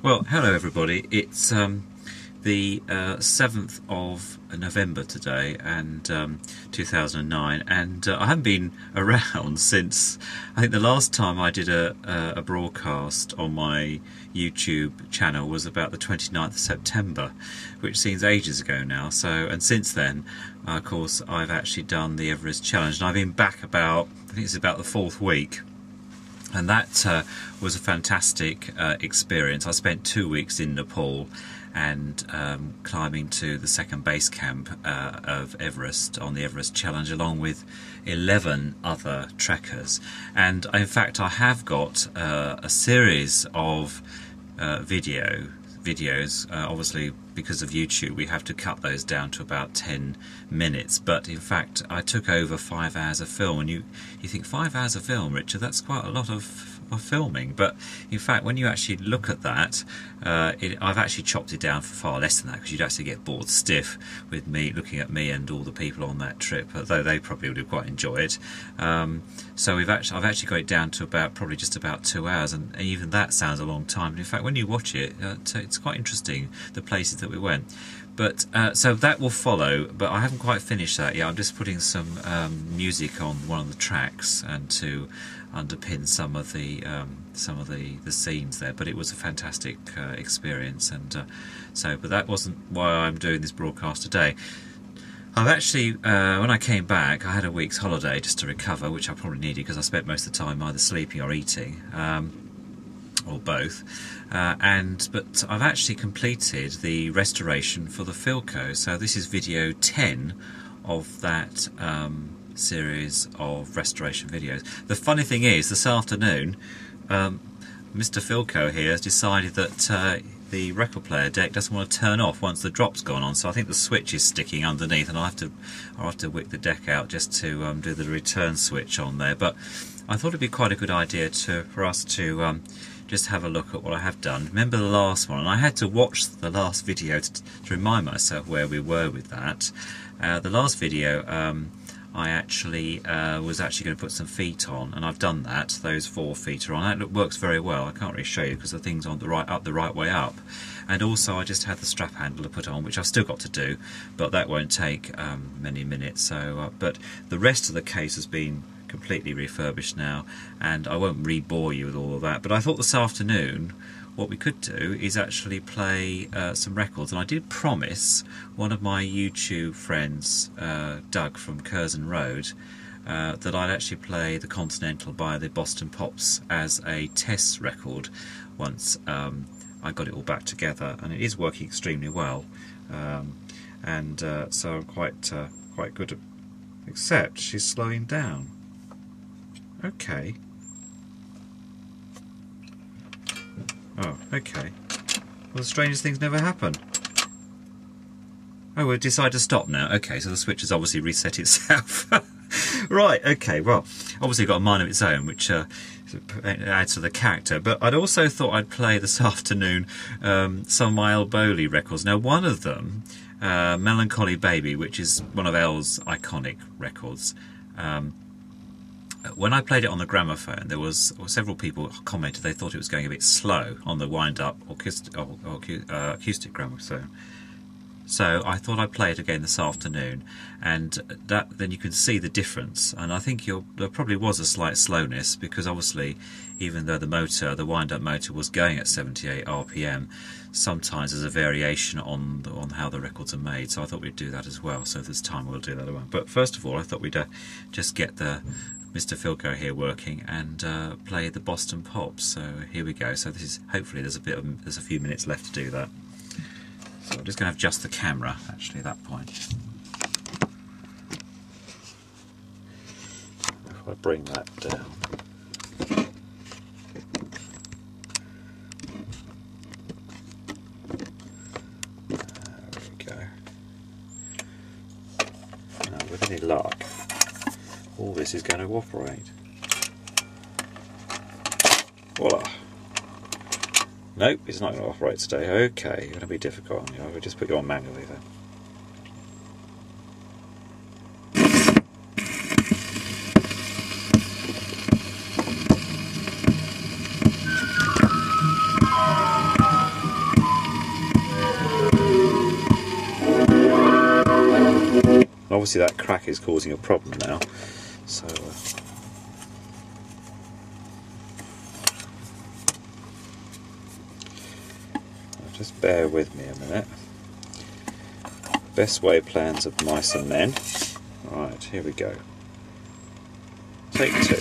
Well, hello everybody. It's the 7th of November today, and 2009, and I haven't been around since I think the last time I did a broadcast on my YouTube channel was about the 29th of September, which seems ages ago now. So, and since then, of course, I've actually done the Everest Challenge, and I've been back about, I think it's about the 4th week. And that was a fantastic experience. I spent 2 weeks in Nepal and climbing to the second base camp of Everest on the Everest Challenge, along with 11 other trekkers. And in fact, I have got a series of videos. Obviously, because of YouTube, we have to cut those down to about 10 minutes. But in fact, I took over 5 hours of film, and you think 5 hours of film, Richard? That's quite a lot of filming. But in fact, when you actually look at that, I've actually chopped it down for far less than that, because you'd actually get bored stiff with me looking at me and all the people on that trip, although they probably would quite enjoy it. So I've actually got it down to probably just about 2 hours, and even that sounds a long time. But in fact, when you watch it, it's quite interesting, the places that we went. But so that will follow, but I haven't quite finished that yet. I'm just putting some music on one of the tracks and to underpin some of the scenes there. But it was a fantastic experience, and but that wasn't why I'm doing this broadcast today. I've actually, when I came back, I had a week's holiday just to recover, which I probably needed because I spent most of the time either sleeping or eating, or both. But I've actually completed the restoration for the Philco, so this is video 10 of that series of restoration videos. The funny thing is, this afternoon, Mr. Philco here has decided that the record player deck doesn't want to turn off once the drop's gone on, so I think the switch is sticking underneath, and I'll have to wick the deck out just to do the return switch on there. But I thought it'd be quite a good idea for us to just have a look at what I have done. Remember the last one, and I had to watch the last video to remind myself where we were with that. The last video, I actually was going to put some feet on, and I've done that. Those 4 feet are on. That works very well. I can't really show you because the thing's on the right way up. And also, I just had the strap handle to put on, which I've still got to do, but that won't take many minutes. So, but the rest of the case has been completely refurbished now, and I won't re-bore you with all of that. But I thought this afternoon, what we could do is actually play some records, and I did promise one of my YouTube friends, Doug from Curzon Road, that I'd actually play the Continental by the Boston Pops as a test record once I got it all back together, and it is working extremely well, so I'm quite good at, except she's slowing down. Okay. Oh, okay. Well, the strangest things never happen. Oh, we'll decide to stop now. Okay, so the switch has obviously reset itself. Right, okay, well, obviously got a mind of its own, which adds to the character. But I'd also thought I'd play this afternoon some of my El Bowley records. Now, one of them, Melancholy Baby, which is one of El's iconic records, when I played it on the gramophone, there was several people commented they thought it was going a bit slow on the wind-up acoustic gramophone. So I thought I'd play it again this afternoon, and then you can see the difference. And I think there probably was a slight slowness, because obviously, even though the wind-up motor was going at 78 RPM, sometimes there's a variation on how the records are made. So I thought we'd do that as well. So this time we'll do that as well. But first of all, I thought we'd just get the Mr. Philco here working and play the Boston Pops. So here we go. So this is, hopefully there's a few minutes left to do that. So I'm just going to adjust the camera actually at that point. If I bring that down. There we go. Now, with any luck, all this is going to operate. Voila! Nope, it's not going to operate today. Okay, going to be difficult. I'll just put you on manually then. Obviously that crack is causing a problem now, so just bear with me a minute. Best way plans of mice and men. Right, here we go. Take 2.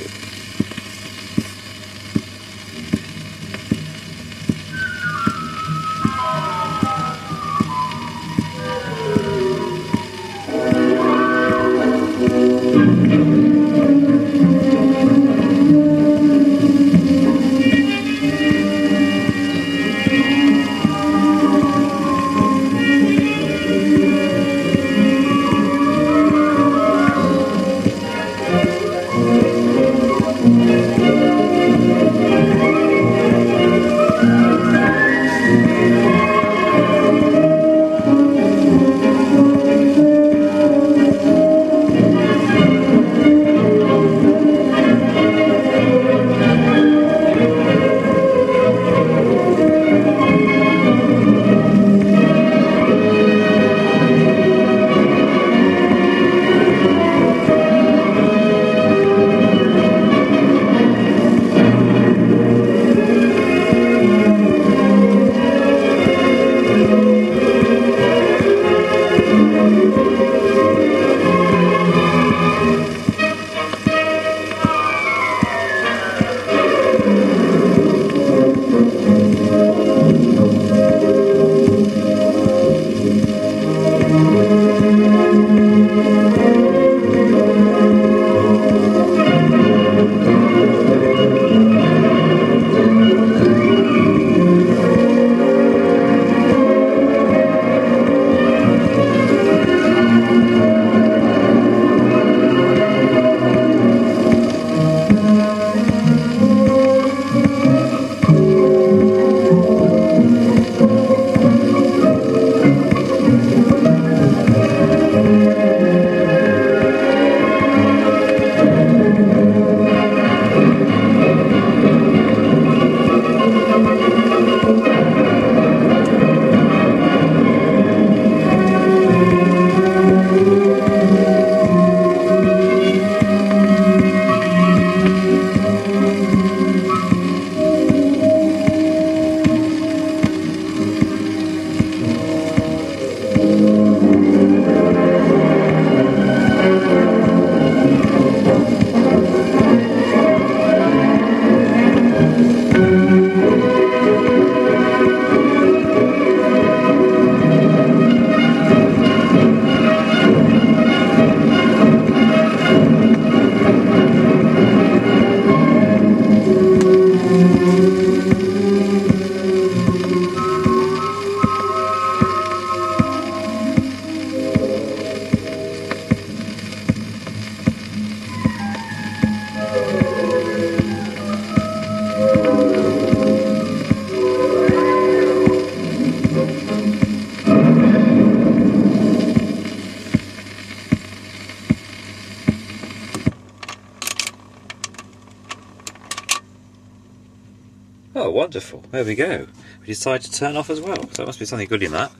Oh, wonderful. There we go. We decided to turn off as well, so there must be something good in that.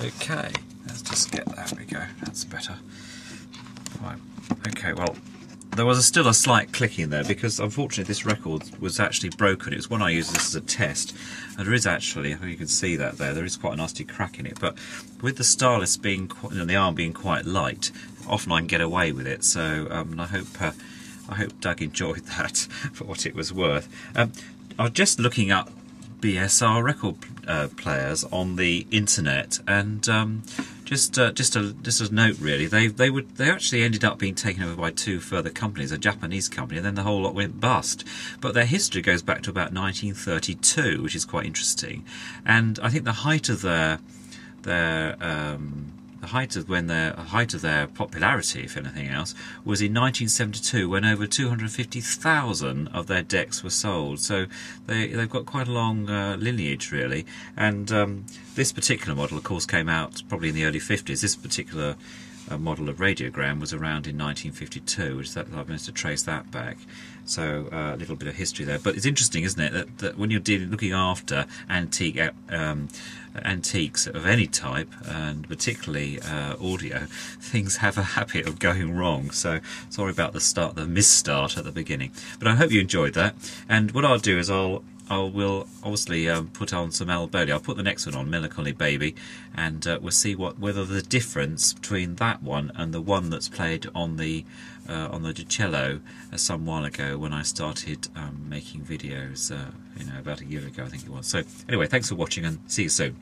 Okay, let's just get that. There we go. That's better. Right. Okay, well, there was still a slight clicking there because unfortunately this record was actually broken. It was one I used this as a test, and there is actually, I think you can see that there is quite a nasty crack in it, but with the stylus being, the arm being quite light, often I can get away with it, so I hope Doug enjoyed that for what it was worth. I was just looking up BSR record players on the internet, and just a note really. They actually ended up being taken over by two further companies, a Japanese company, and then the whole lot went bust. But their history goes back to about 1932, which is quite interesting. And I think the height of their height of their popularity, if anything else, was in 1972 when over 250,000 of their decks were sold. So they've got quite a long lineage really. And this particular model, of course, came out probably in the early 50s. This particular model of radiogram was around in 1952, which I've managed to trace that back. So a little bit of history there. But it's interesting, isn't it, that when you're looking after antiques of any type, and particularly audio, things have a habit of going wrong. So sorry about the misstart at the beginning. But I hope you enjoyed that. And what I'll do is I will obviously put on some El Boli. I'll put the next one on, Melancholy Baby, and we'll see whether the difference between that one and the one that's played on the cello some while ago when I started making videos, about a year ago, I think it was. So anyway, thanks for watching, and see you soon.